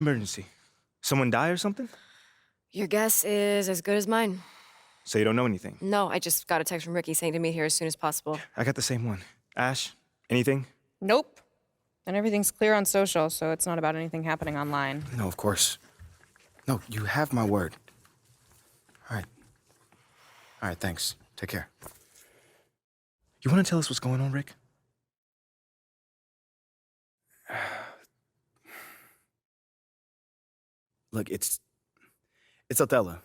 Emergency. Someone die or something? Your guess is as good as mine. So you don't know anything? No, I just got a text from Ricky saying to meet here as soon as possible. I got the same one. Ash, anything? Nope. And everything's clear on social, so it's not about anything happening online. No, of course. No, you have my word. All right. All right, thanks. Take care. You want to tell us what's going on, Rick? Look, it's Othello.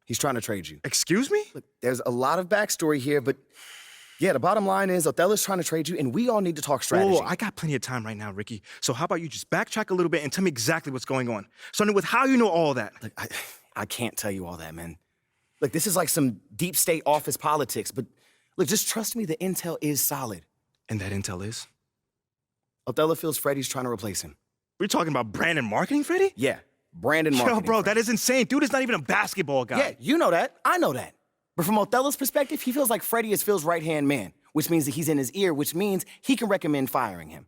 He's trying to trade you. Excuse me? Look, there's a lot of backstory here, but yeah, the bottom line is Othello's trying to trade you, and we all need to talk strategy. Oh, I got plenty of time right now, Ricky. So how about you just backtrack a little bit and tell me exactly what's going on? Starting with how you know all that. Look, I can't tell you all that, man. Look, this is like some deep state office politics, but look, just trust me, the intel is solid. And that intel is? Othello feels Freddie's trying to replace him. We're talking about brand and marketing, Freddie? Yeah, Brandon marketing. Yo, bro, that is insane. Dude is not even a basketball guy. Yeah, you know that. I know that. But from Othello's perspective, he feels like Freddie is Phil's right-hand man, which means that he's in his ear, which means he can recommend firing him.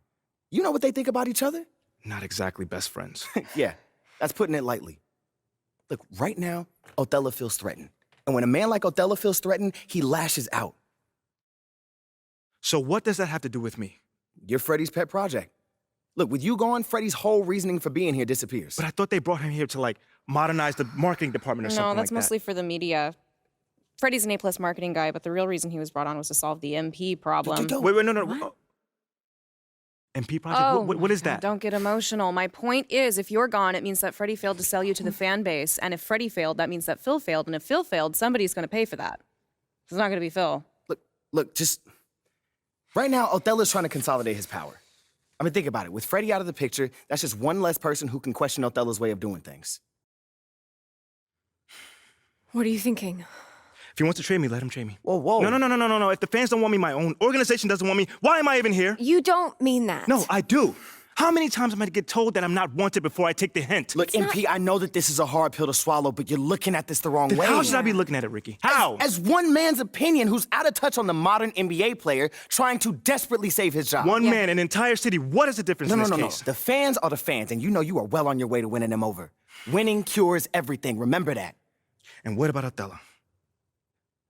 You know what they think about each other? Not exactly best friends. Yeah, that's putting it lightly. Look, right now, Othello feels threatened. And when a man like Othello feels threatened, he lashes out. So what does that have to do with me? You're Freddie's pet project. Look, with you gone, Freddie's whole reasoning for being here disappears. But I thought they brought him here to, like, modernize the marketing department or something like that. No, that's mostly for the media. Freddie's an A+ marketing guy, but the real reason he was brought on was to solve the MP problem. Wait, no. MP project? Oh, What is that? Don't get emotional. My point is, if you're gone, it means that Freddie failed to sell you to the fan base. And if Freddie failed, that means that Phil failed. And if Phil failed, somebody's going to pay for that. It's not going to be Phil. Look, just... Right now, Othello's trying to consolidate his power. I mean, think about it. With Freddie out of the picture, that's just one less person who can question Othello's way of doing things. What are you thinking? If he wants to trade me, let him trade me. Whoa. No. If the fans don't want me, my own organization doesn't want me, why am I even here? You don't mean that. No, I do. How many times am I to get told that I'm not wanted before I take the hint? Look, MP, I know that this is a hard pill to swallow, but you're looking at this the wrong way. How should I be looking at it, Ricky? How? As one man's opinion who's out of touch on the modern NBA player trying to desperately save his job. One man, an entire city. What is the difference in this case? No. The fans are the fans, and you know you are well on your way to winning them over. Winning cures everything. Remember that. And what about Othello?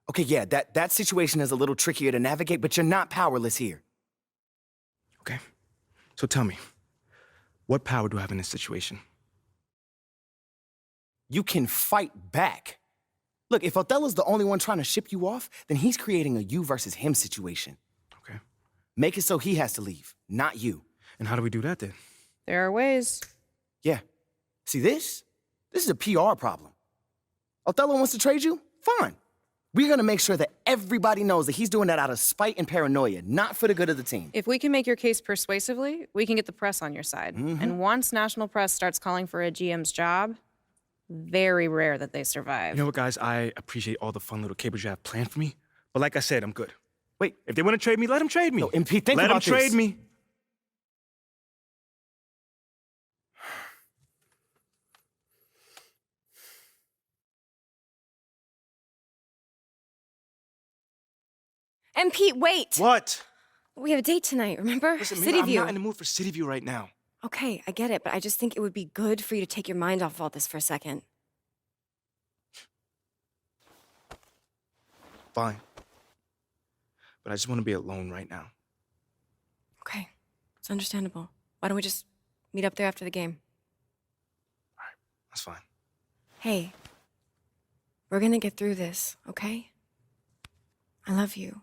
Okay, yeah, that situation is a little trickier to navigate, but you're not powerless here. Okay. So tell me, what power do I have in this situation? You can fight back. Look, if Othello's the only one trying to ship you off, then he's creating a you versus him situation. Okay. Make it so he has to leave, not you. And how do we do that then? There are ways. Yeah. See, this is a PR problem. Othello wants to trade you? Fine. We're gonna make sure that everybody knows that he's doing that out of spite and paranoia, not for the good of the team. If we can make your case persuasively, we can get the press on your side. And once national press starts calling for a GM's job, very rare that they survive. You know what, guys? I appreciate all the fun little capers you have planned for me. But like I said, I'm good. Wait. If they want to trade me, let them trade me. No, MP, think let about them trade this. me. And Pete, wait! What? We have a date tonight, remember? Listen, man, City I'm View. not in the mood for City View right now. Okay, I get it, but I just think it would be good for you to take your mind off all this for a second. Fine. But I just want to be alone right now. Okay, it's understandable. Why don't we just meet up there after the game? All right, that's fine. Hey, we're gonna get through this, okay? I love you.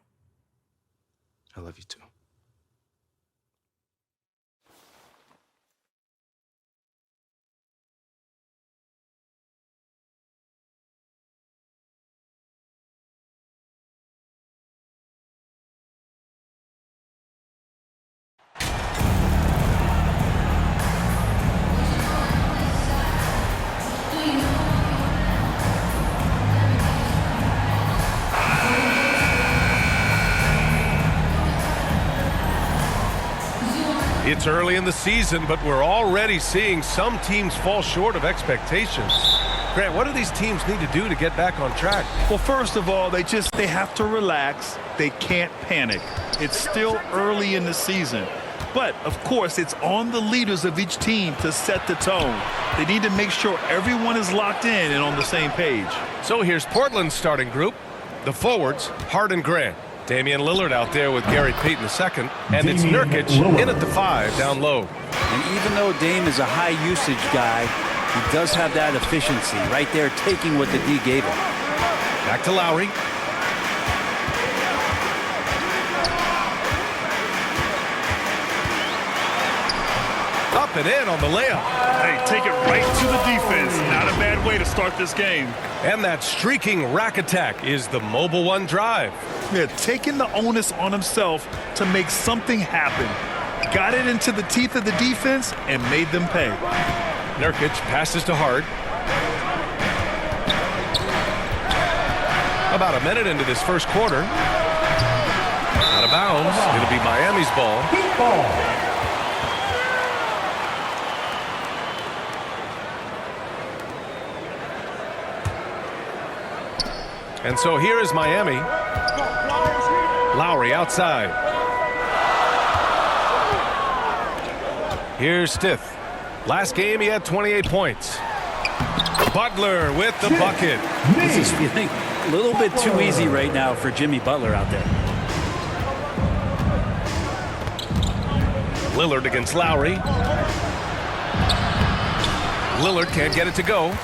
I love you too. It's early in the season, but we're already seeing some teams fall short of expectations. Grant, what do these teams need to do to get back on track? Well, first of all, they have to relax. They can't panic. It's still early in the season. But, of course, it's on the leaders of each team to set the tone. They need to make sure everyone is locked in and on the same page. So here's Portland's starting group. The forwards, Hart and Grant. Damian Lillard out there with Gary Payton II. And it's Nurkic in at the 5 down low. And even though Dame is a high-usage guy, he does have that efficiency right there, taking what the D gave him. Back to Lowry. Up and in on the layup. Hey, take it right to the defense. Not a bad way to start this game. And that streaking rack attack is the Mobile One drive. Yeah, taking the onus on himself to make something happen. Got it into the teeth of the defense and made them pay. Nurkic passes to Hart. About a minute into this first quarter. Out of bounds. It'll be Miami's ball. And so here is Miami. Lowry outside. Here's Stith. Last game he had 28 points. Butler with the bucket. This is feeling a little bit too easy right now for Jimmy Butler out there. Lillard against Lowry. Lillard can't get it to go.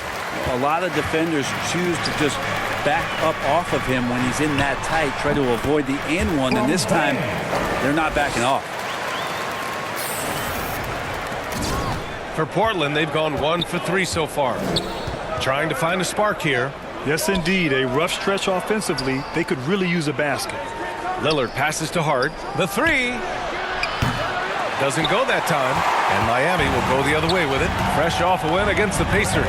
A lot of defenders choose to just back up off of him when he's in that tight, try to avoid the and one, and this time they're not backing off. For Portland, they've gone 1 for 3 so far. Trying to find a spark here. Yes, indeed. A rough stretch offensively. They could really use a basket. Lillard passes to Hart. The 3 doesn't go that time, and Miami will go the other way with it. Fresh off a win against the Pacers.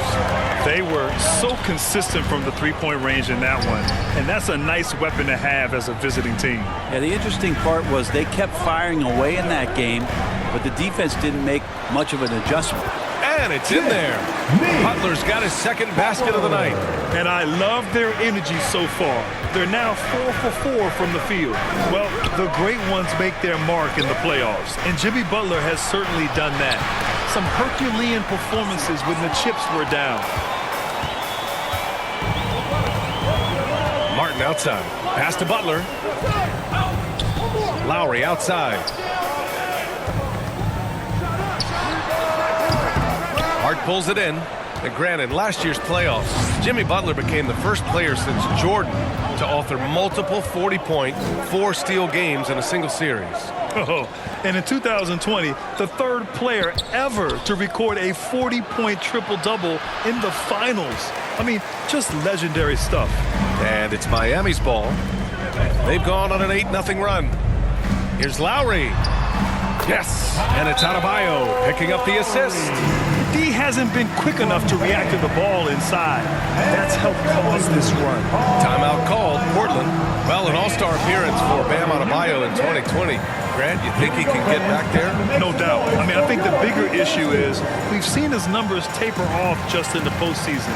They were so consistent from the three-point range in that one, and that's a nice weapon to have as a visiting team. Yeah, the interesting part was they kept firing away in that game, but the defense didn't make much of an adjustment. And it's in there. Butler's got his second basket of the night. And I love their energy so far. They're now 4 for 4 from the field. Well, the great ones make their mark in the playoffs, and Jimmy Butler has certainly done that. Some Herculean performances when the chips were down. Martin outside. Pass to Butler. Lowry outside. Hart pulls it in. And granted, last year's playoffs, Jimmy Butler became the first player since Jordan to author multiple 40-point, 4-steal games in a single series. Oh, and in 2020, the third player ever to record a 40-point triple-double in the finals. I mean, just legendary stuff. And it's Miami's ball. They've gone on an 8-0 run. Here's Lowry. Yes, and it's Adebayo picking up the assist. D hasn't been quick enough to react to the ball inside. That's helped cause this run. Timeout called. Portland. Well, an all-star appearance for Bam Adebayo in 2020. Grant, you think he can get back there? No doubt. I mean, I think the bigger issue is we've seen his numbers taper off just in the postseason.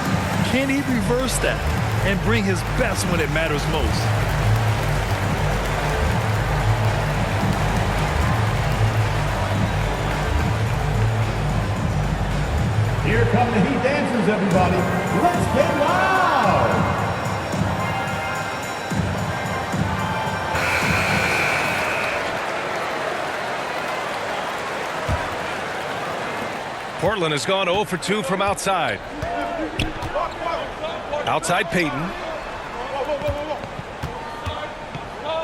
Can he reverse that and bring his best when it matters most? Here come the Heat dancers, everybody. Let's get loud! Portland has gone 0 for 2 from outside. Outside Payton.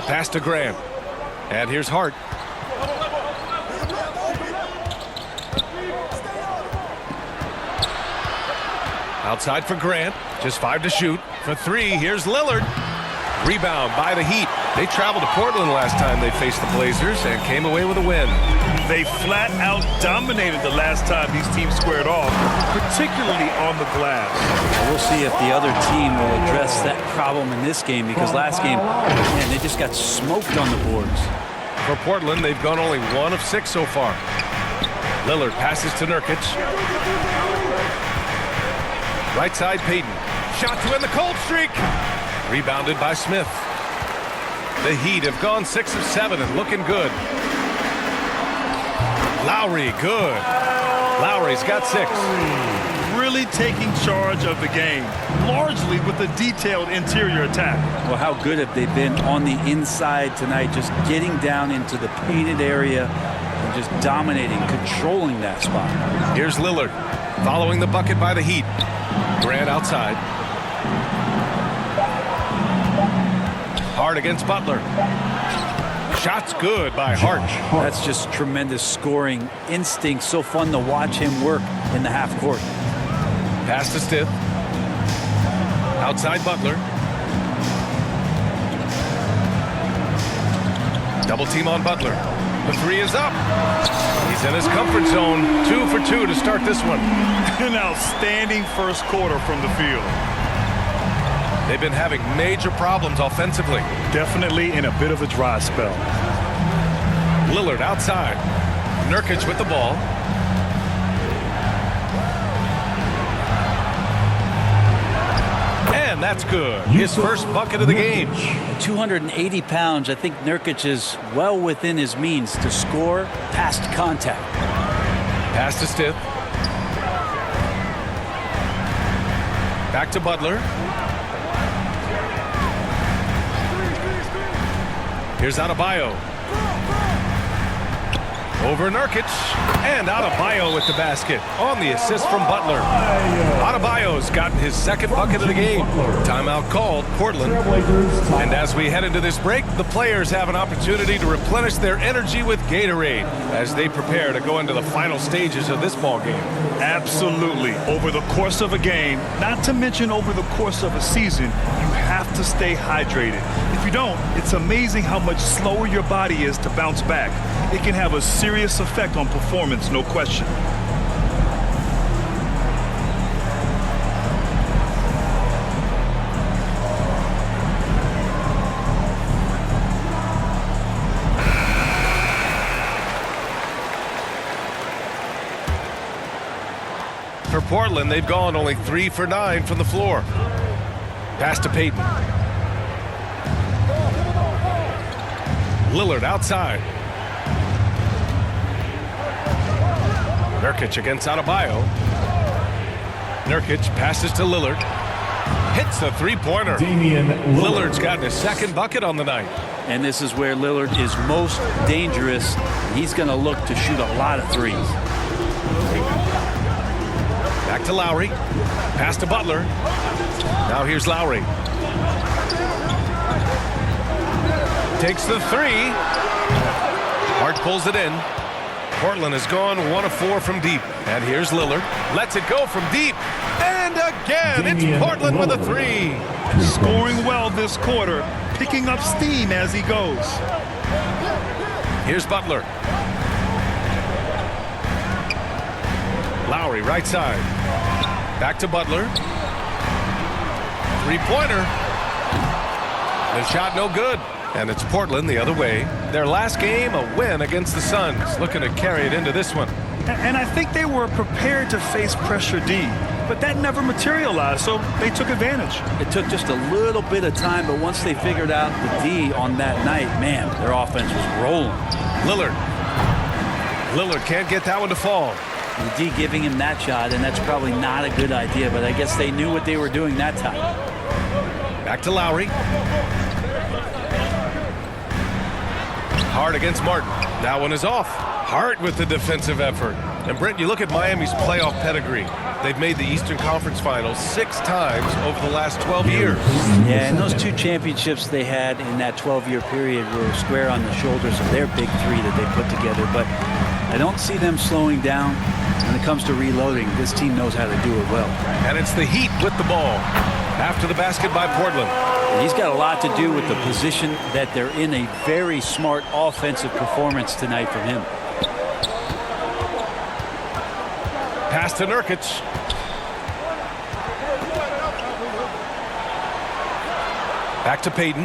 Pass to Graham. And here's Hart. Outside for Grant. Just 5 to shoot. For 3, here's Lillard. Rebound by the Heat. They traveled to Portland last time they faced the Blazers and came away with a win. They flat out dominated the last time these teams squared off, particularly on the glass. We'll see if the other team will address that problem in this game, because last game, man, they just got smoked on the boards. For Portland, they've gone only 1 of 6 so far. Lillard passes to Nurkic. Right side, Payton. Shot to end the cold streak. Rebounded by Smith. The Heat have gone 6 of 7 and looking good. Lowry, good. Lowry's got 6. Really taking charge of the game, largely with a detailed interior attack. Well, how good have they been on the inside tonight, just getting down into the painted area and just dominating, controlling that spot. Here's Lillard, following the bucket by the Heat. Grant outside. Hart against Butler. Shot's good by Hart. That's just tremendous scoring instinct. So fun to watch him work in the half court. Pass to Stith. Outside Butler. Double team on Butler. The 3 is up. He's in his comfort zone. 2 for 2 to start this one. An outstanding first quarter from the field. They've been having major problems offensively. Definitely in a bit of a dry spell. Lillard outside. Nurkic with the ball. And that's good. His first bucket of the game. At 280 pounds, I think Nurkic is well within his means to score past contact. Pass to Stith. Back to Butler. Here's Adebayo. Over Nurkic. And Adebayo with the basket on the assist from Butler. Adebayo's gotten his second bucket of the game. Timeout called, Portland. And as we head into this break, the players have an opportunity to replenish their energy with Gatorade as they prepare to go into the final stages of this ball game. Absolutely. Over the course of a game, not to mention over the course of a season, you have to stay hydrated. If you don't, it's amazing how much slower your body is to bounce back. It can have a serious effect on performance, no question. For Portland, they've gone only 3 for 9 from the floor. Pass to Payton. Lillard outside. Nurkic against Adebayo. Nurkic passes to Lillard. Hits the three-pointer. Lillard's gotten his second bucket on the night. And this is where Lillard is most dangerous. He's going to look to shoot a lot of threes. Back to Lowry. Pass to Butler. Now here's Lowry. Takes the 3. Hart pulls it in. Portland has gone 1 of 4 from deep. And here's Lillard. Lets it go from deep. And again, it's Portland with a 3. Scoring well this quarter, picking up steam as he goes. Here's Butler. Lowry right side. Back to Butler. Three-pointer. The shot no good. And it's Portland the other way. Their last game, a win against the Suns. Looking to carry it into this one. And I think they were prepared to face pressure D, but that never materialized, so they took advantage. It took just a little bit of time, but once they figured out the D on that night, man, their offense was rolling. Lillard can't get that one to fall. The D giving him that shot, and that's probably not a good idea, but I guess they knew what they were doing that time. Back to Lowry. Hart against Martin. That one is off. Hart with the defensive effort. And Brent, you look at Miami's playoff pedigree. They've made the Eastern Conference Finals 6 times over the last 12 years. Yeah, and those 2 championships they had in that 12-year period were square on the shoulders of their big 3 that they put together. But I don't see them slowing down when it comes to reloading. This team knows how to do it well. And it's the Heat with the ball after the basket by Portland. He's got a lot to do with the position that they're in. A very smart offensive performance tonight from him. Pass to Nurkic. Back to Payton.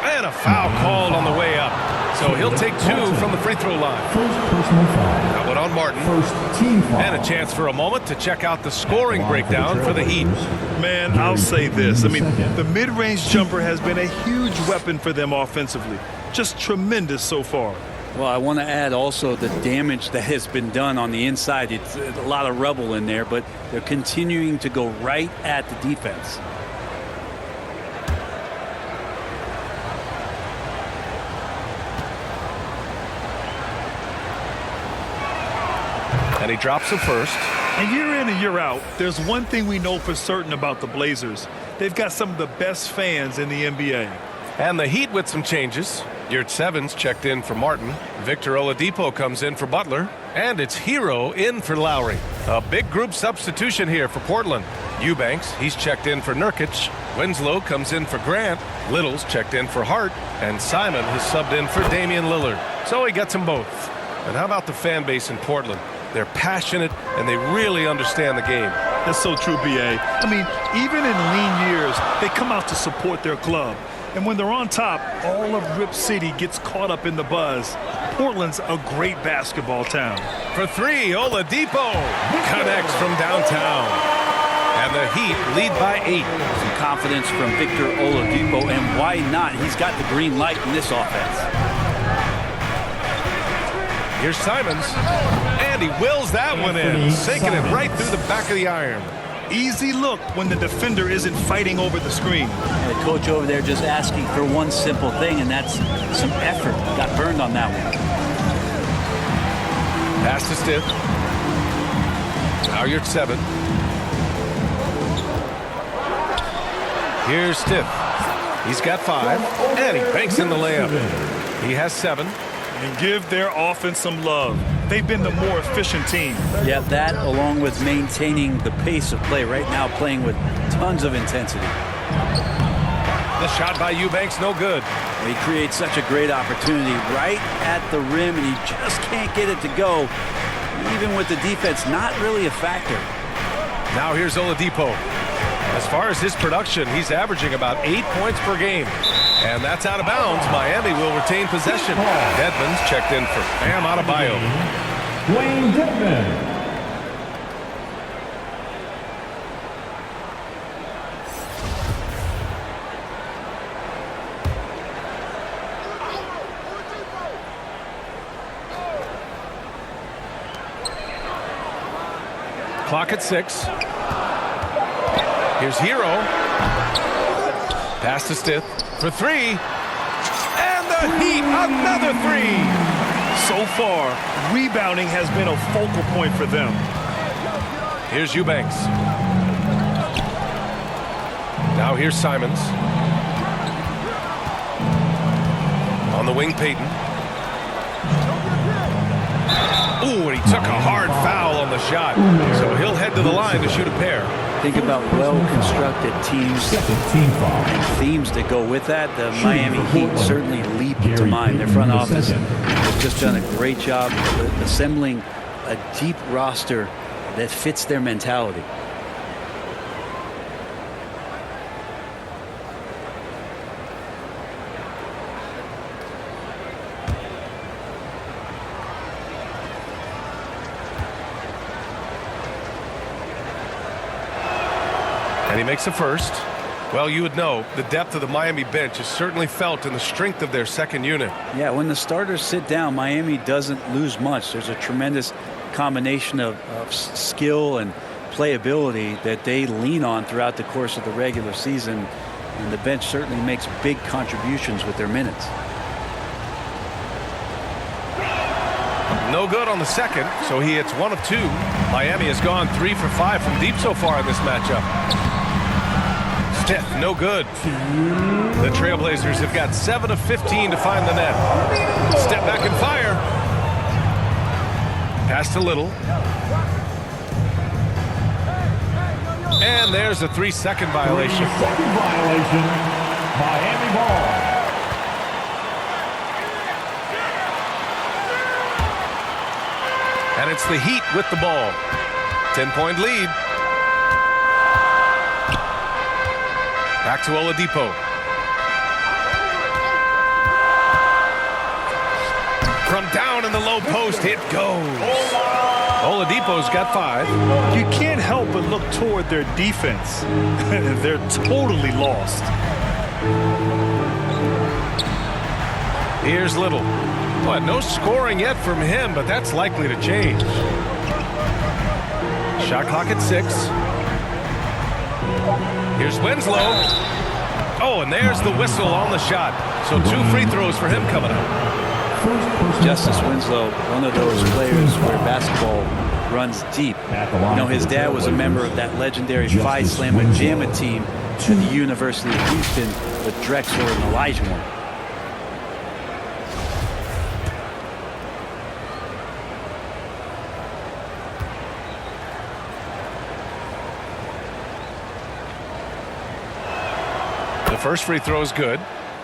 And a foul called on the way up. So So he'll take 2 from the free throw line. First personal foul. That one on Martin. First team foul. And a chance for a moment to check out the scoring breakdown for the Heat. Man, I'll say this. I mean, the mid-range jumper has been a huge weapon for them offensively. Just tremendous so far. Well, I want to add also the damage that has been done on the inside. It's a lot of rubble in there, but they're continuing to go right at the defense. And he drops the first. And year in and year out, there's one thing we know for certain about the Blazers. They've got some of the best fans in the NBA. And the Heat with some changes. Yurt Sevens checked in for Martin. Victor Oladipo comes in for Butler. And it's Hero in for Lowry. A big group substitution here for Portland. Eubanks, he's checked in for Nurkic. Winslow comes in for Grant. Little's checked in for Hart. And Simon has subbed in for Damian Lillard. So he gets them both. And how about the fan base in Portland? They're passionate and they really understand the game. That's so true, B.A. I mean, even in lean years, they come out to support their club. And when they're on top, all of Rip City gets caught up in the buzz. Portland's a great basketball town. For 3, Oladipo connects from downtown. And the Heat lead by 8. Some confidence from Victor Oladipo, and why not? He's got the green light in this offense. Here's Simons, and he wills that one in, sinking it right through the back of the iron. Easy look when the defender isn't fighting over the screen. And the coach over there just asking for one simple thing, and that's some effort. Got burned on that one. Pass to Stiff. Now you're at 7. Here's Stiff. He's got 5, and he banks in the layup. He has 7. And give their offense some love. They've been the more efficient team. Yeah, that along with maintaining the pace of play right now, playing with tons of intensity. The shot by Eubanks, no good. He creates such a great opportunity right at the rim, and he just can't get it to go. Even with the defense not really a factor. Now here's Oladipo. As far as his production, he's averaging about 8 points per game. And that's out of bounds. Miami will retain possession. Dedmon's checked in for Bam Adebayo. Dwayne Dedmon. Clock at 6. Here's Hero. Pass to Stith for 3. And the Heat, another 3. So far, rebounding has been a focal point for them. Here's Eubanks. Now here's Simons. On the wing, Payton. Ooh, and he took a hard foul on the shot. So he'll head to the line to shoot a pair. Think about well-constructed teams and themes that go with that. The Miami Heat certainly leap to mind. Their front office has just done a great job assembling a deep roster that fits their mentality. And he makes a first. Well, you would know the depth of the Miami bench is certainly felt in the strength of their second unit. Yeah, when the starters sit down, Miami doesn't lose much. There's a tremendous combination of skill and playability that they lean on throughout the course of the regular season. And the bench certainly makes big contributions with their minutes. No good on the second, so he hits 1 of 2. Miami has gone 3 for 5 from deep so far in this matchup. Stith, no good. The Trailblazers have got 7 of 15 to find the net. Step back and fire. Pass to Little. And there's a 3-second violation. 3-second violation. Miami ball. And it's the Heat with the ball. 10-point lead. Back to Oladipo. From down in the low post, it goes. Oladipo's got 5. You can't help but look toward their defense. They're totally lost. Here's Little. But no scoring yet from him, but that's likely to change. Shot clock at 6. Here's Winslow. Oh, and there's the whistle on the shot. So 2 free throws for him coming up. Justice Winslow, one of those players where basketball runs deep. You know, his dad was a member of that legendary Phi Slamma Jamma team at the University of Houston with Drexler and Olajuwon. The first free throw is good.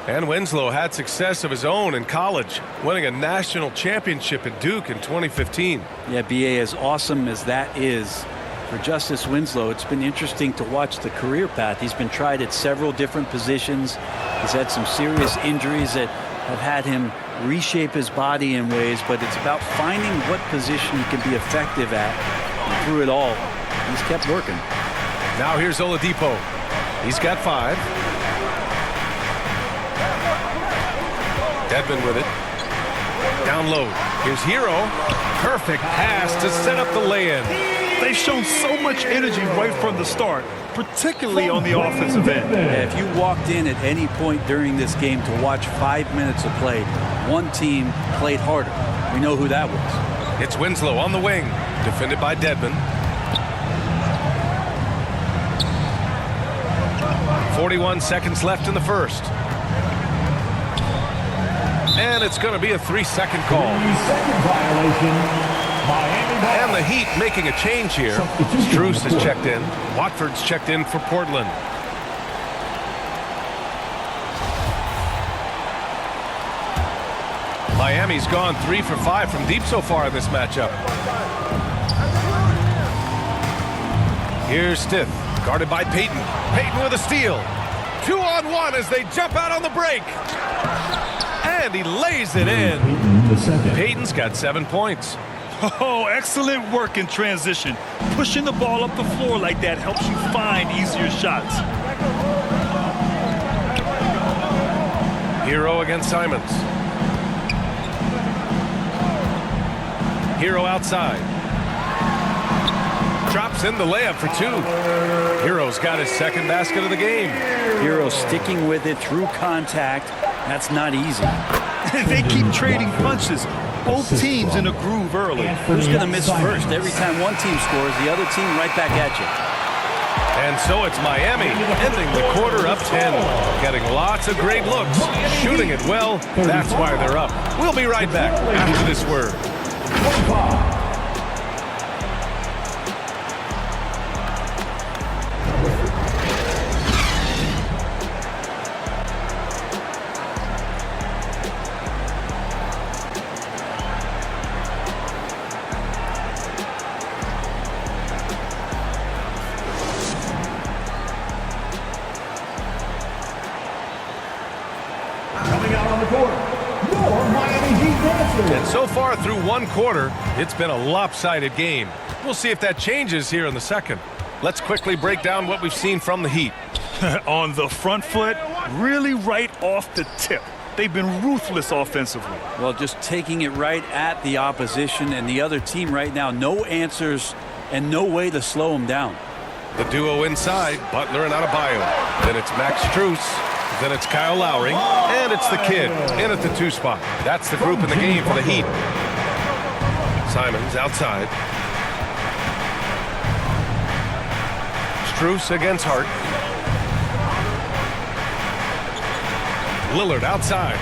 And Winslow had success of his own in college, winning a national championship at Duke in 2015. Yeah, B.A., as awesome as that is, for Justice Winslow, it's been interesting to watch the career path. He's been tried at several different positions. He's had some serious injuries that have had him reshape his body in ways, but it's about finding what position he can be effective at. And through it all, he's kept working. Now here's Oladipo. He's got 5. Dedmon with it. Down low. Here's Hero. Perfect pass to set up the lay-in. They've shown so much energy right from the start, particularly on the offensive end. Yeah, if you walked in at any point during this game to watch 5 minutes of play, one team played harder. We know who that was. It's Winslow on the wing. Defended by Dedmon. 41 seconds left in the first. And it's going to be a 3-second call. 3-second violation. Miami ball. And the Heat making a change here. Strus has checked in. Watford's checked in for Portland. Miami's gone 3 for 5 from deep so far in this matchup. Here's Stith, guarded by Payton. Payton with a steal. 2-on-1 as they jump out on the break. And he lays it in. Payton's got 7 points. Oh, excellent work in transition. Pushing the ball up the floor like that helps you find easier shots. Hero against Simons. Hero outside. Drops in the layup for 2. Hero's got his second basket of the game. Hero sticking with it through contact. That's not easy. They keep trading punches. Both teams in a groove early. Who's going to miss first? Every time one team scores, the other team right back at you. And so it's Miami ending the quarter up 10. Getting lots of great looks. Shooting it well. That's why they're up. We'll be right back after this word. Coming out on the court, your Miami Heat dancers. And so far through one quarter, it's been a lopsided game. We'll see if that changes here in the second. Let's quickly break down what we've seen from the Heat. On the front foot, really right off the tip. They've been ruthless offensively. Well, just taking it right at the opposition and the other team right now. No answers and no way to slow them down. The duo inside, Butler and Adebayo. Then it's Max Strus. Then it's Kyle Lowry. And it's the kid in at the 2 spot. That's the group in the game for the Heat. Simons outside. Strus against Hart. Lillard outside.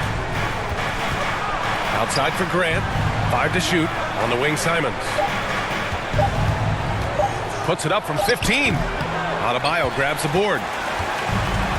Outside for Grant. 5 to shoot. On the wing, Simons. Puts it up from 15. Adebayo grabs the board.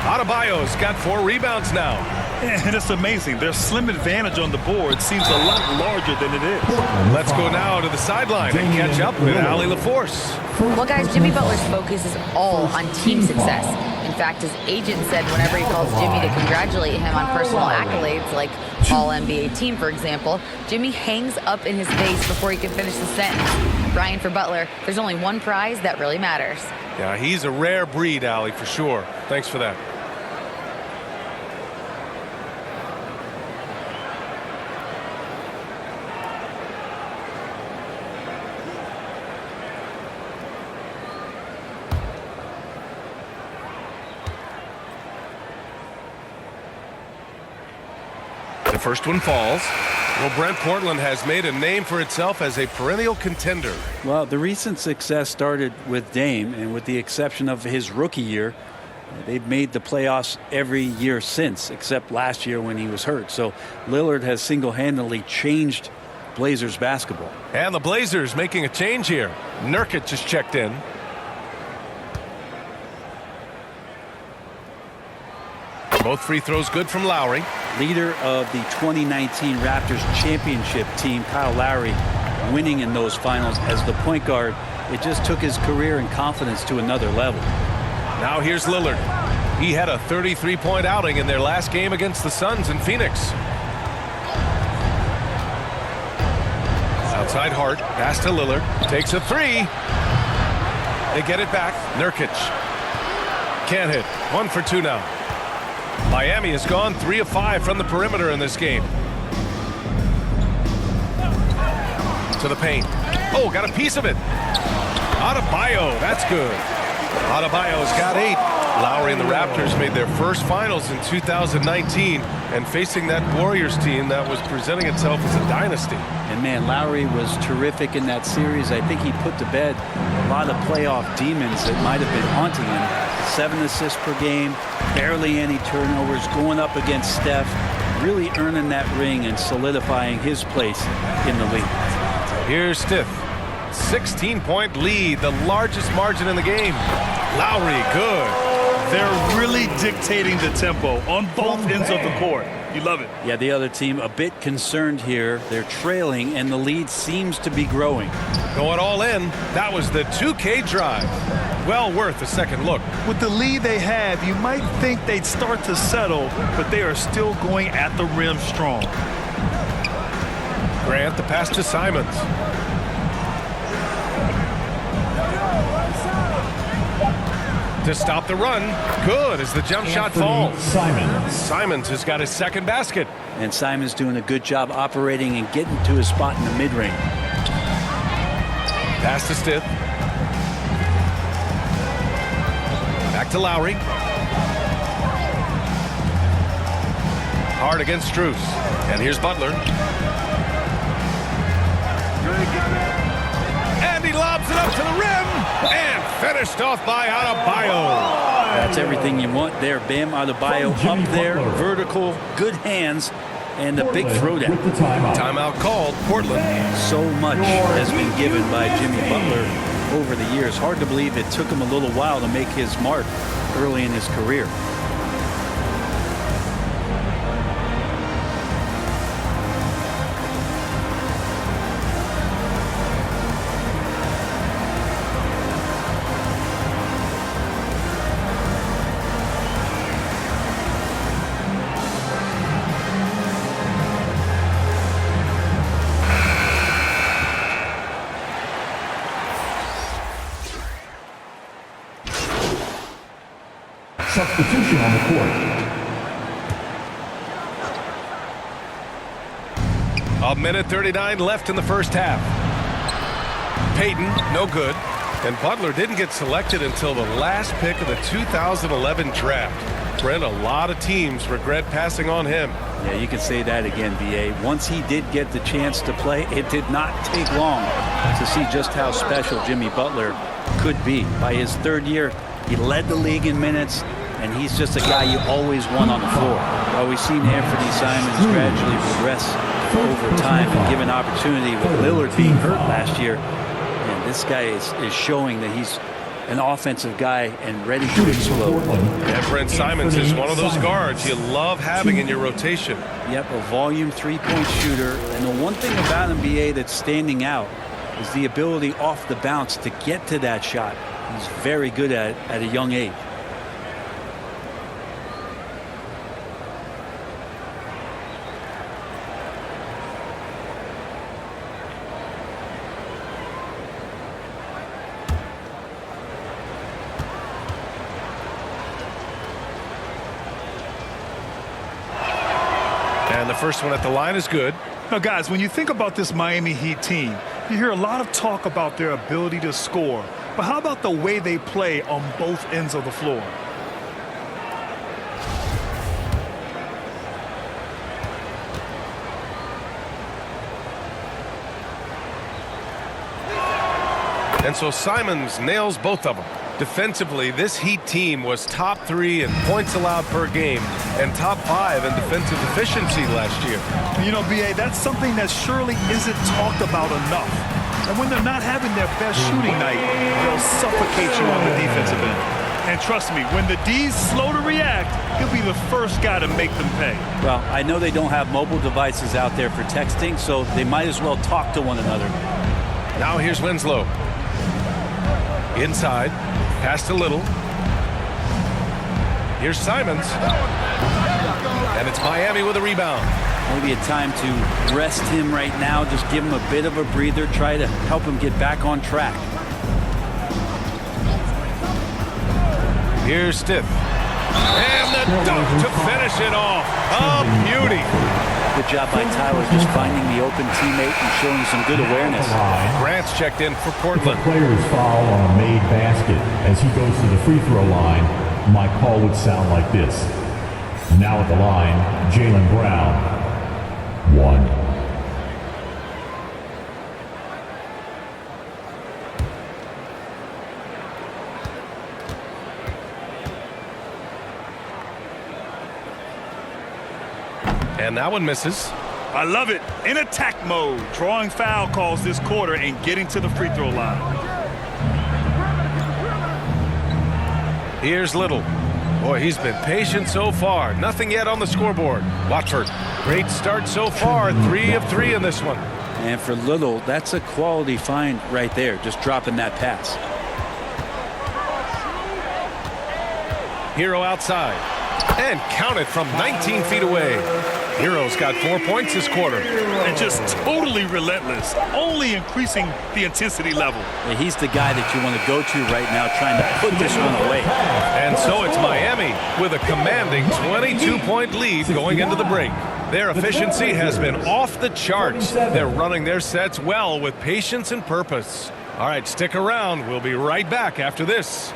Adebayo's got 4 rebounds now. And it's amazing. Their slim advantage on the board seems a lot larger than it is. Let's go now to the sideline and catch up with Allie LaForce. Well, guys, Jimmy Butler's focus is all on team success. In fact, his agent said whenever he calls Jimmy to congratulate him on personal accolades like All-NBA team, for example, Jimmy hangs up in his face before he can finish the sentence. Brian, for Butler, there's only one prize that really matters. Yeah, he's a rare breed, Allie, for sure. Thanks for that. The first one falls. Well, Brent, Portland has made a name for itself as a perennial contender. Well, the recent success started with Dame, and with the exception of his rookie year, they've made the playoffs every year since, except last year when he was hurt. So Lillard has single-handedly changed Blazers basketball. And the Blazers making a change here. Nurkic just checked in. Both free throws good from Lowry. Leader of the 2019 Raptors championship team, Kyle Lowry, winning in those finals as the point guard. It just took his career and confidence to another level. Now here's Lillard. He had a 33-point outing in their last game against the Suns in Phoenix. Outside Hart, pass to Lillard, takes a three. They get it back. Nurkic can't hit. 1 for 2 now. Miami has gone 3 of 5 from the perimeter in this game. To the paint. Oh, got a piece of it. Adebayo, that's good. Adebayo's got 8. Lowry and the Raptors made their first finals in 2019, and facing that Warriors team that was presenting itself as a dynasty. And man, Lowry was terrific in that series. I think he put to bed a lot of playoff demons that might have been haunting him. 7 assists per game, barely any turnovers, going up against Steph, really earning that ring and solidifying his place in the league. Here's Steph. 16-point lead, the largest margin in the game. Lowry, good. They're really dictating the tempo on both ends of the court. You love it. Yeah, the other team a bit concerned here. They're trailing, and the lead seems to be growing. Going all in. That was the 2K drive. Well worth a second look. With the lead they have, you might think they'd start to settle, but they are still going at the rim strong. Grant, the pass to Simons. To stop the run. Good as the jump shot falls. Simons has got his second basket. And Simons doing a good job operating and getting to his spot in the mid-range. Pass to Stith. Back to Lowry. Hard against Strus. And here's Butler. And he lobs it up to the rim. And finished off by Adebayo. That's everything you want there. Bam Adebayo up there, vertical, good hands, and a big throwdown. Timeout called. Portland. So much has been given by Jimmy Butler over the years. Hard to believe it took him a little while to make his mark early in his career. Substitution on the court. A minute 39 left in the first half. Payton, no good. And Butler didn't get selected until the last pick of the 2011 draft. Brent, a lot of teams regret passing on him. Yeah, you can say that again, B.A. Once he did get the chance to play, it did not take long to see just how special Jimmy Butler could be. By his third year, he led the league in minutes, and he's just a guy you always want on the floor. While we've seen Anthony Simons gradually progress over time and given opportunity with Lillard being hurt last year, and this guy is showing that he's an offensive guy and ready to explode. And Brent Simons is one of those guards you love having in your rotation. Yep, a volume three-point shooter. And the one thing about him, BA, that's standing out is the ability off the bounce to get to that shot. He's very good at it at a young age. And the first one at the line is good. Now, guys, when you think about this Miami Heat team, you hear a lot of talk about their ability to score. But how about the way they play on both ends of the floor? And so Simons nails both of them. Defensively, this Heat team was top 3 in points allowed per game and top 5 in defensive efficiency last year. You know, BA, that's something that surely isn't talked about enough. And when they're not having their best shooting night, they'll suffocate you on the defensive end. And trust me, when the D's slow to react, he'll be the first guy to make them pay. Well, I know they don't have mobile devices out there for texting, so they might as well talk to one another. Now here's Winslow. Inside. Pass to Little. Here's Simons. And it's Miami with a rebound. Maybe a time to rest him right now. Just give him a bit of a breather. Try to help him get back on track. Here's Stiff. And the dunk to finish it off. A beauty. Good job by Tyler just finding the open teammate and showing some good awareness. Grant's checked in for Portland. Player's foul on a made basket. As he goes to the free throw line, my call would sound like this. Now at the line, Jaylen Brown. 1. And that one misses. I love it. In attack mode, drawing foul calls this quarter and getting to the free throw line. Here's Little. Boy, he's been patient so far. Nothing yet on the scoreboard. Watford, great start so far. 3 of 3 in this one. And for Little, that's a quality find right there, just dropping that pass. Hero outside. And count it from 19 feet away. Hero's got 4 points this quarter. And just totally relentless, only increasing the intensity level. Yeah, he's the guy that you want to go to right now trying to put this one away. And so it's Miami with a commanding 22-point lead going into the break. Their efficiency has been off the charts. They're running their sets well with patience and purpose. All right, stick around. We'll be right back after this.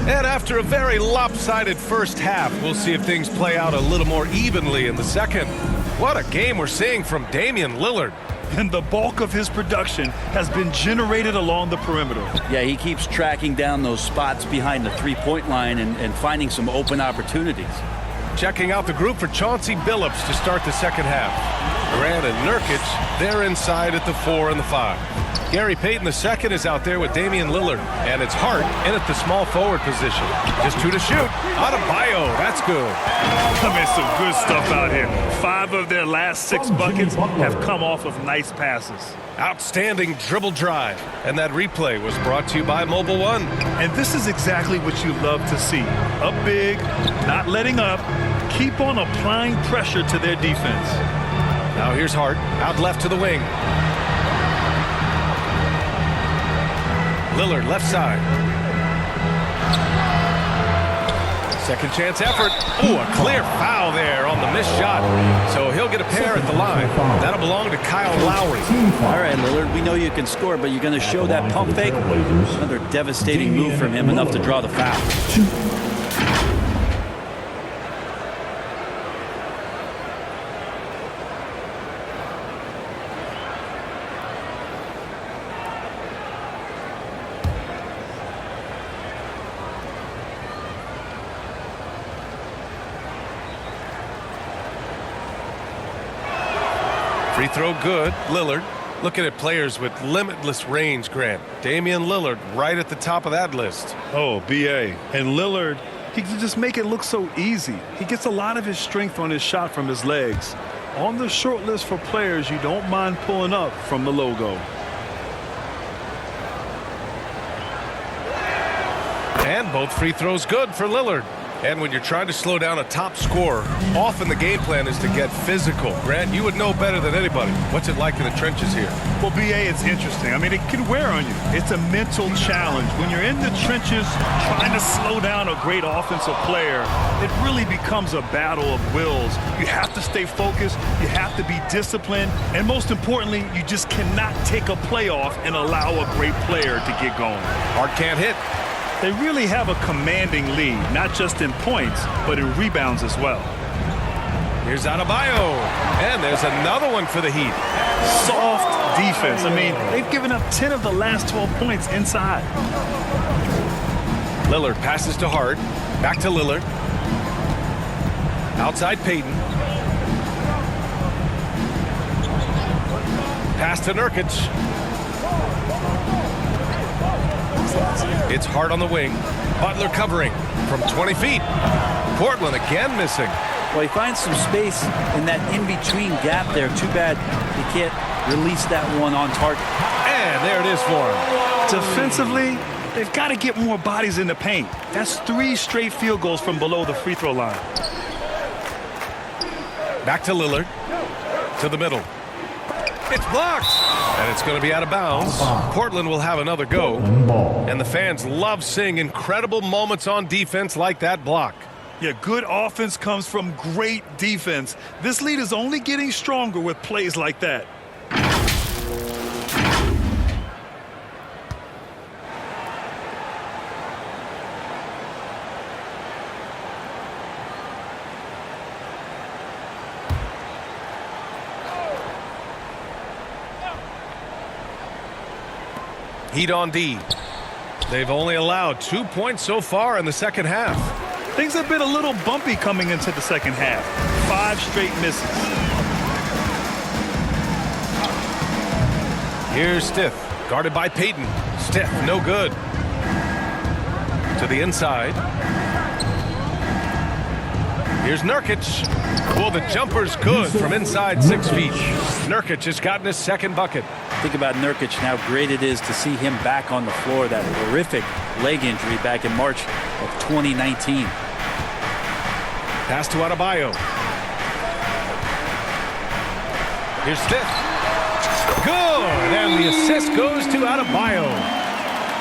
And after a very lopsided first half, we'll see if things play out a little more evenly in the second. What a game we're seeing from Damian Lillard. And the bulk of his production has been generated along the perimeter. Yeah, he keeps tracking down those spots behind the three-point line and finding some open opportunities. Checking out the group for Chauncey Billups to start the second half. Grant and Nurkic, they're inside at the 4 and the 5. Gary Payton II is out there with Damian Lillard, and it's Hart in at the small forward position. Just 2 to shoot. Adebayo, that's good. I mean, some good stuff out here. 5 of their last 6 buckets have come off of nice passes. Outstanding dribble drive. And that replay was brought to you by Mobile One. And this is exactly what you love to see. Up big, not letting up, keep on applying pressure to their defense. Now here's Hart, out left to the wing. Lillard left side. Second chance effort. Ooh, a clear foul there on the missed shot. So he'll get a pair at the line. That'll belong to Kyle Lowry. All right, Lillard, we know you can score, but you're going to show that pump fake. Another devastating move from him, enough to draw the foul. Free throw good. Lillard. Looking at players with limitless range, Grant. Damian Lillard right at the top of that list. Oh, B.A. And Lillard, he can just make it look so easy. He gets a lot of his strength on his shot from his legs. On the short list for players you don't mind pulling up from the logo. And both free throws good for Lillard. And when you're trying to slow down a top scorer, often the game plan is to get physical. Grant, you would know better than anybody. What's it like in the trenches here? Well, B.A., it's interesting. I mean, it can wear on you. It's a mental challenge. When you're in the trenches trying to slow down a great offensive player, it really becomes a battle of wills. You have to stay focused. You have to be disciplined. And most importantly, you just cannot take a playoff and allow a great player to get going. Hart can't hit. They really have a commanding lead, not just in points, but in rebounds as well. Here's Adebayo. And there's another one for the Heat. Soft defense. I mean, they've given up 10 of the last 12 points inside. Lillard passes to Hart. Back to Lillard. Outside Payton. Pass to Nurkic. It's Hart on the wing. Butler covering from 20 feet. Portland again missing. Well, he finds some space in that in-between gap there. Too bad he can't release that one on target. And there it is for him. Defensively, they've got to get more bodies in the paint. That's 3 straight field goals from below the free throw line. Back to Lillard. To the middle. It's blocked. And it's going to be out of bounds. Portland will have another go. And the fans love seeing incredible moments on defense like that block. Yeah, good offense comes from great defense. This lead is only getting stronger with plays like that. Heat on D. They've only allowed 2 points so far in the second half. Things have been a little bumpy coming into the second half. 5 straight misses. Here's Stith, guarded by Payton. Stith, no good. To the inside. Here's Nurkic. Well, the jumper's good from inside 6 feet. Nurkic has gotten his second bucket. Think about Nurkic and how great it is to see him back on the floor. That horrific leg injury back in March of 2019. Pass to Adebayo. Here's Stith. Good, and the assist goes to Adebayo.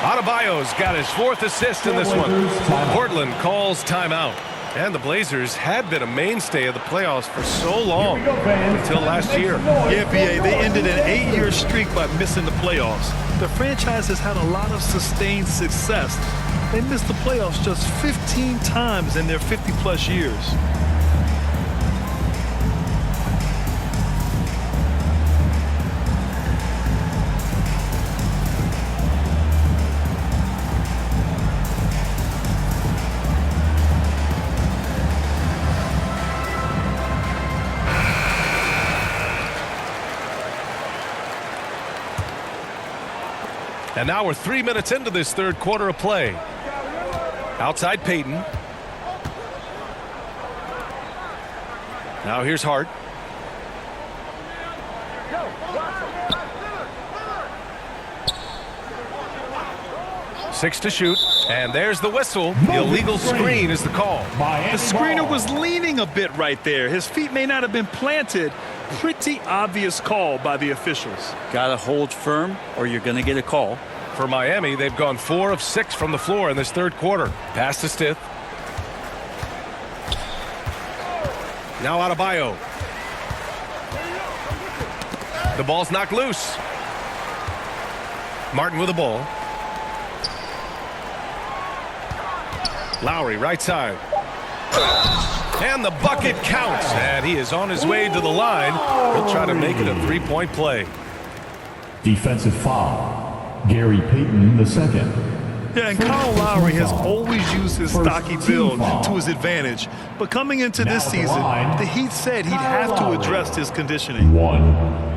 Adebayo's got his 4th assist in this one. Portland calls timeout. And the Blazers had been a mainstay of the playoffs for so long, until last year. Yeah, B.A., they ended an 8-year streak by missing the playoffs. The franchise has had a lot of sustained success. They missed the playoffs just 15 times in their 50-plus years. And now we're 3 minutes into this third quarter of play. Outside Payton. Now here's Hart. Six to shoot. And there's the whistle. The illegal screen is the call. The screener was leaning a bit right there. His feet may not have been planted. Pretty obvious call by the officials. Got to hold firm or you're going to get a call. For Miami, they've gone 4 of 6 from the floor in this third quarter. Pass to Stith. Now Adebayo. The ball's knocked loose. Martin with the ball. Lowry, right side. And the bucket counts. And he is on his way to the line. He'll try to make it a three-point play. Defensive foul. Gary Payton II. Yeah, and Kyle Lowry has always used his stocky build to his advantage. But coming into this season, the Heat said he'd have to address his conditioning. 1.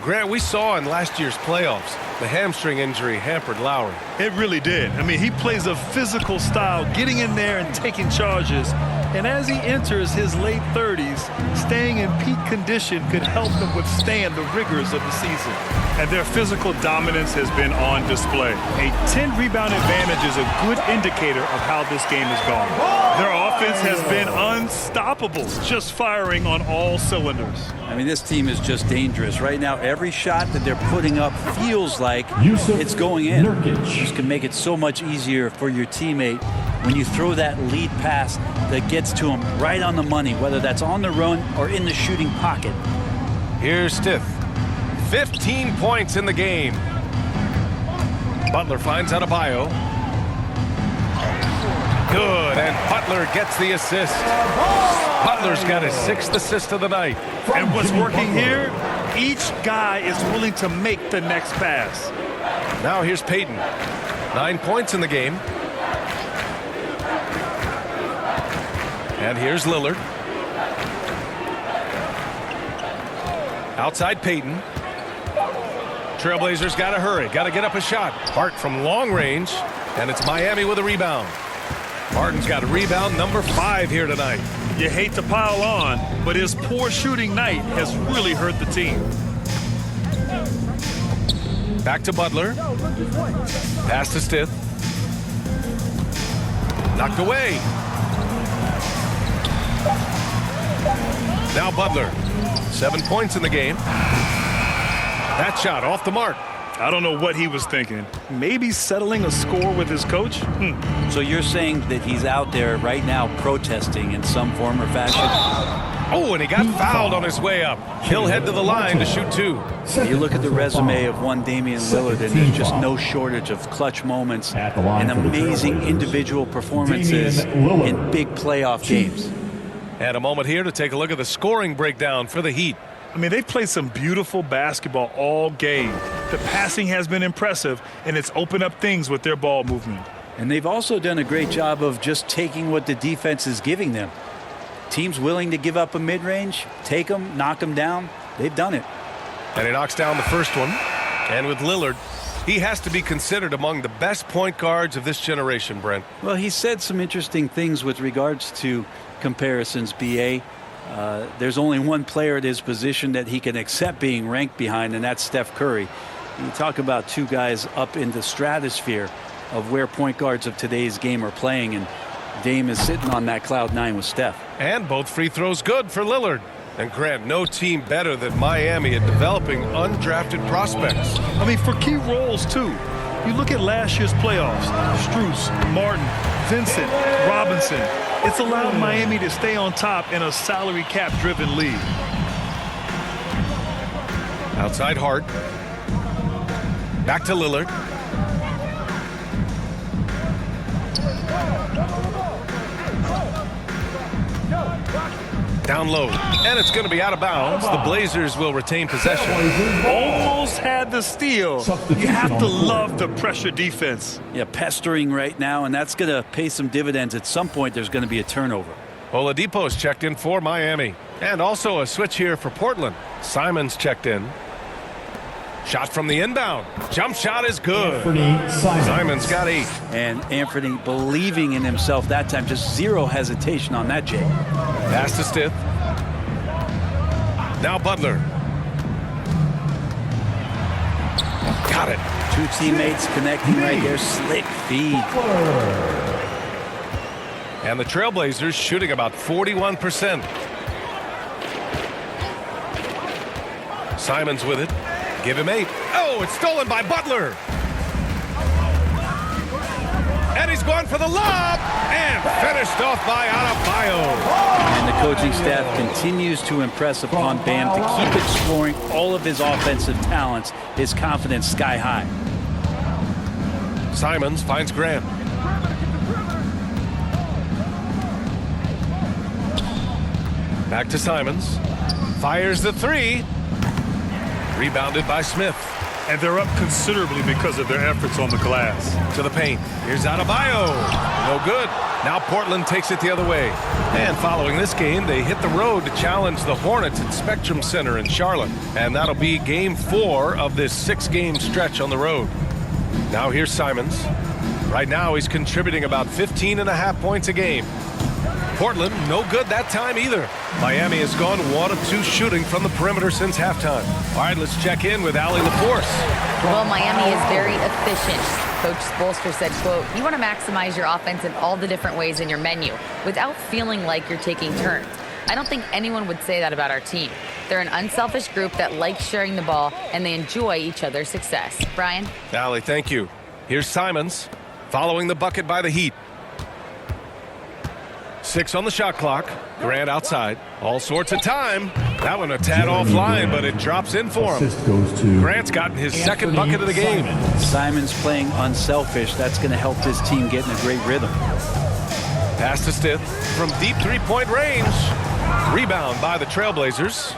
Grant, we saw in last year's playoffs, the hamstring injury hampered Lowry. It really did. I mean, he plays a physical style, getting in there and taking charges. And as he enters his late 30s, staying in peak condition could help him withstand the rigors of the season. And their physical dominance has been on display. A 10-rebound advantage is a good indicator of how this game has gone. Their offense has been unstoppable, just firing on all cylinders. I mean, this team is just dangerous. Right now, every shot that they're putting up feels like it's going in. This can make it so much easier for your teammate when you throw that lead pass that gets to him right on the money, whether that's on the run or in the shooting pocket. Here's Stith. 15 points in the game. Butler finds Adebayo. Good, and Butler gets the assist. Butler's got his 6th assist of the night. And what's working here, each guy is willing to make the next pass. Now here's Payton. 9 points in the game. And here's Lillard. Outside Payton. Trailblazers got to hurry. Got to get up a shot. Hart from long range. And it's Miami with a rebound. Martin's got a rebound number 5 here tonight. You hate to pile on, but his poor shooting night has really hurt the team. Back to Butler. Pass to Stith. Knocked away. Now Butler. 7 points in the game. That shot off the mark. I don't know what he was thinking. Maybe settling a score with his coach? So you're saying that he's out there right now protesting in some form or fashion? Oh, and he got fouled on his way up. He'll head to the line to shoot 2. You look at the resume of one Damian Lillard, and there's just no shortage of clutch moments and amazing individual performances in big playoff games. And a moment here to take a look at the scoring breakdown for the Heat. I mean, they've played some beautiful basketball all game. The passing has been impressive, and it's opened up things with their ball movement. And they've also done a great job of just taking what the defense is giving them. Teams willing to give up a mid-range, take them, knock them down. They've done it. And he knocks down the first one. And with Lillard, he has to be considered among the best point guards of this generation, Brent. Well, he said some interesting things with regards to comparisons, B.A. There's only one player at his position that he can accept being ranked behind, and that's Steph Curry. You talk about two guys up in the stratosphere of where point guards of today's game are playing, and Dame is sitting on that cloud 9 with Steph. And both free throws good for Lillard. And Grant, no team better than Miami at developing undrafted prospects. I mean, for key roles, too. You look at last year's playoffs, Strus, Martin, Vincent, Robinson. It's allowed Miami to stay on top in a salary cap-driven league. Outside Hart. Back to Lillard. Down low. And it's going to be out of bounds. The Blazers will retain possession. Almost had the steal. You have to love the pressure defense. Yeah, pestering right now, and that's going to pay some dividends. At some point, there's going to be a turnover. Oladipo's checked in for Miami. And also a switch here for Portland. Simons checked in. Shot from the inbound. Jump shot is good. Simons got 8. And Anthony believing in himself that time. Just zero hesitation on that, Jay. Pass to Stith. Now Butler. Got it. Two teammates connecting right there. Slick feed. And the Trailblazers shooting about 41%. Simons with it. Give him 8. Oh, it's stolen by Butler. And he's going for the lob. And finished off by Adebayo. And the coaching staff continues to impress upon Bam to keep exploring all of his offensive talents, his confidence sky high. Simons finds Grant. Back to Simons. Fires the 3. Rebounded by Smith. And they're up considerably because of their efforts on the glass. To the paint. Here's Adebayo. No good. Now Portland takes it the other way. And following this game, they hit the road to challenge the Hornets at Spectrum Center in Charlotte. And that'll be game 4 of this 6-game stretch on the road. Now here's Simons. Right now he's contributing about 15.5 points a game. Portland, no good that time either. Miami has gone 1 of 2 shooting from the perimeter since halftime. All right, let's check in with Allie LaForce. Well, Miami is very efficient. Coach Spoelstra said, quote, "You want to maximize your offense in all the different ways in your menu without feeling like you're taking turns. I don't think anyone would say that about our team. They're an unselfish group that likes sharing the ball, and they enjoy each other's success." Brian? Allie, thank you. Here's Simons following the bucket by the Heat. 6 on the shot clock. Grant outside. All sorts of time. That one a tad offline, but it drops in for him. Assist goes to Grant's gotten his second bucket of the game. Simons playing unselfish. That's going to help this team get in a great rhythm. Pass to Stith from deep three-point range. Rebound by the Trailblazers.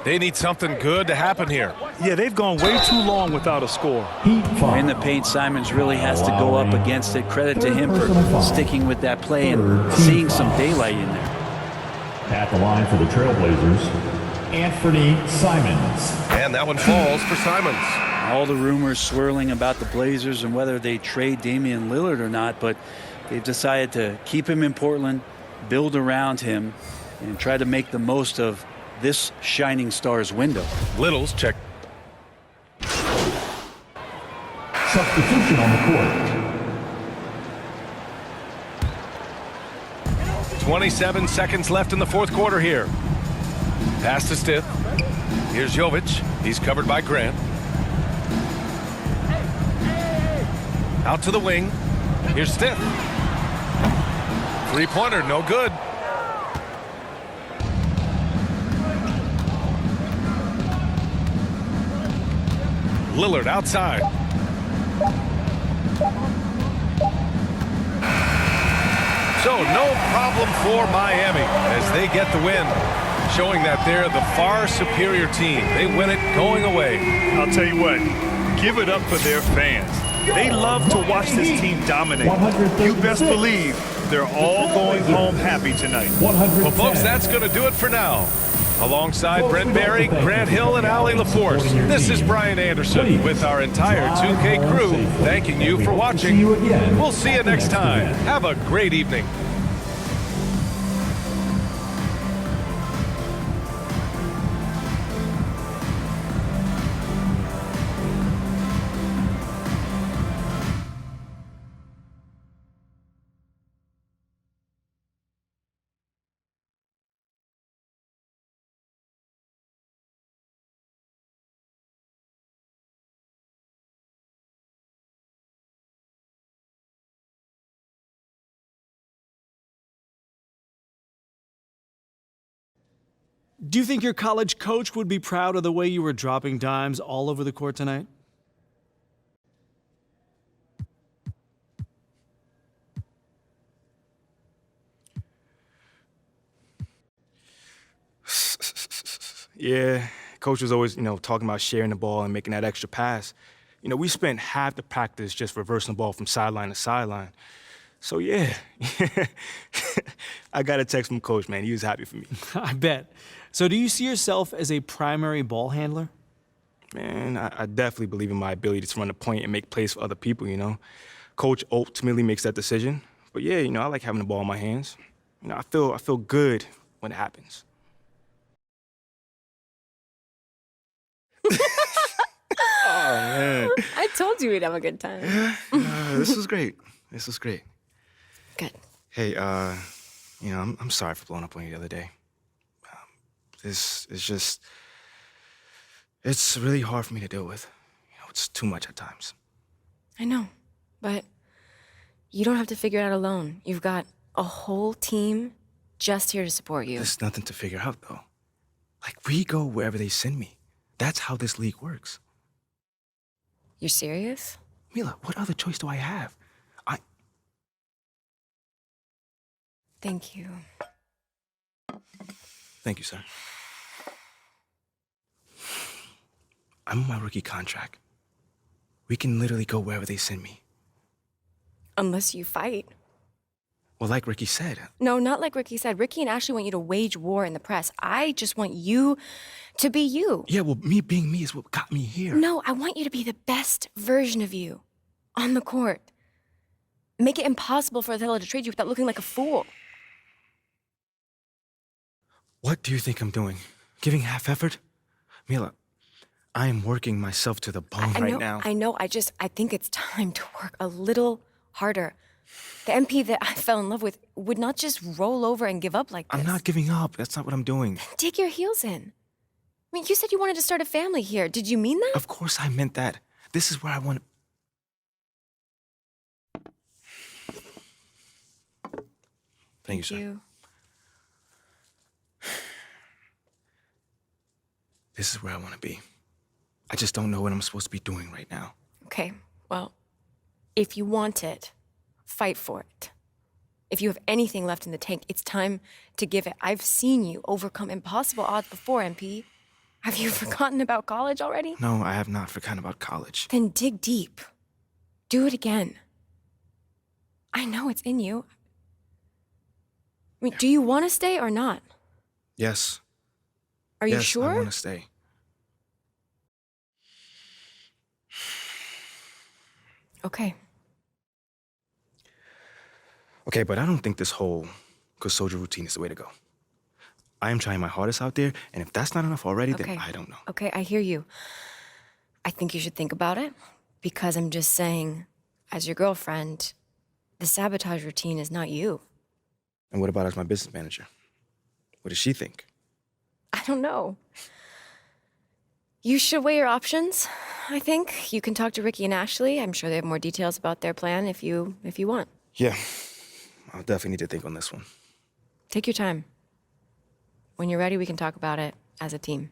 They need something good to happen here. Yeah, they've gone way too long without a score. In the paint, Simons really has to go up against it. Credit to him for sticking with that play and seeing some daylight in there. At the line for the Trailblazers, Anthony Simons. And that one falls for Simons. All the rumors swirling about the Blazers and whether they trade Damian Lillard or not, but they've decided to keep him in Portland, build around him, and try to make the most of this shining star's window. Little's check. Substitution on the court. 27 seconds left in the fourth quarter here. Pass to Stith. Here's Jovic. He's covered by Grant. Out to the wing. Here's Stith. Three-pointer, no good. Lillard outside. So no problem for Miami as they get the win, showing that they're the far superior team. They win it going away. I'll tell you what, give it up for their fans. They love to watch this team dominate. You best believe they're all going home happy tonight. Well, folks, that's going to do it for now. Alongside Brent Barry, Grant Hill, and Allie LaForce, this is Brian Anderson with our entire 2K crew thanking you for watching. We'll see you next time. Have a great evening. Do you think your college coach would be proud of the way you were dropping dimes all over the court tonight? Yeah, coach was always, talking about sharing the ball and making that extra pass. We spent half the practice just reversing the ball from sideline to sideline. So, yeah, I got a text from coach, man. He was happy for me. I bet. So do you see yourself as a primary ball handler? Man, I definitely believe in my ability to run the point and make plays for other people, Coach ultimately makes that decision. But, yeah, I like having the ball in my hands. I feel good when it happens. man. I told you we'd have a good time. This was great. This was great. Good. Hey, I'm sorry for blowing up on you the other day. This is just, it's really hard for me to deal with. It's too much at times. I know, but you don't have to figure it out alone. You've got a whole team just here to support you. There's nothing to figure out, though. Like, we go wherever they send me. That's how this league works. You're serious? Mila, what other choice do I have? Thank you. Thank you, sir. I'm on my rookie contract. We can literally go wherever they send me. Unless you fight. Well, like Ricky said. No, not like Ricky said. Ricky and Ashley want you to wage war in the press. I just want you to be you. Yeah, well, me being me is what got me here. No, I want you to be the best version of you on the court. Make it impossible for Othello to trade you without looking like a fool. What do you think I'm doing? Giving half effort? Mila, I am working myself to the bone right now. I know. I think it's time to work a little harder. The MP that I fell in love with would not just roll over and give up like this. I'm not giving up. That's not what I'm doing. Dig your heels in. I mean, you said you wanted to start a family here. Did you mean that? Of course I meant that. This is where I want to... Thank you, sir. This is where I want to be. I just don't know what I'm supposed to be doing right now. Okay, well, if you want it, fight for it. If you have anything left in the tank, it's time to give it. I've seen you overcome impossible odds before, MP. Have you forgotten about college already? No, I have not forgotten about college. Then dig deep. Do it again. I know it's in you. I mean, do you want to stay or not? Yes. Are you yes, sure? I want to stay. Okay. Okay, but I don't think this whole good soldier routine is the way to go. I am trying my hardest out there, and if that's not enough already, then I don't know. Okay, I hear you. I think you should think about it, because I'm just saying, as your girlfriend, the sabotage routine is not you. And what about as my business manager? What does she think? I don't know. You should weigh your options, I think. You can talk to Ricky and Ashley. I'm sure they have more details about their plan if you want. Yeah, I'll definitely need to think on this one. Take your time. When you're ready, we can talk about it as a team.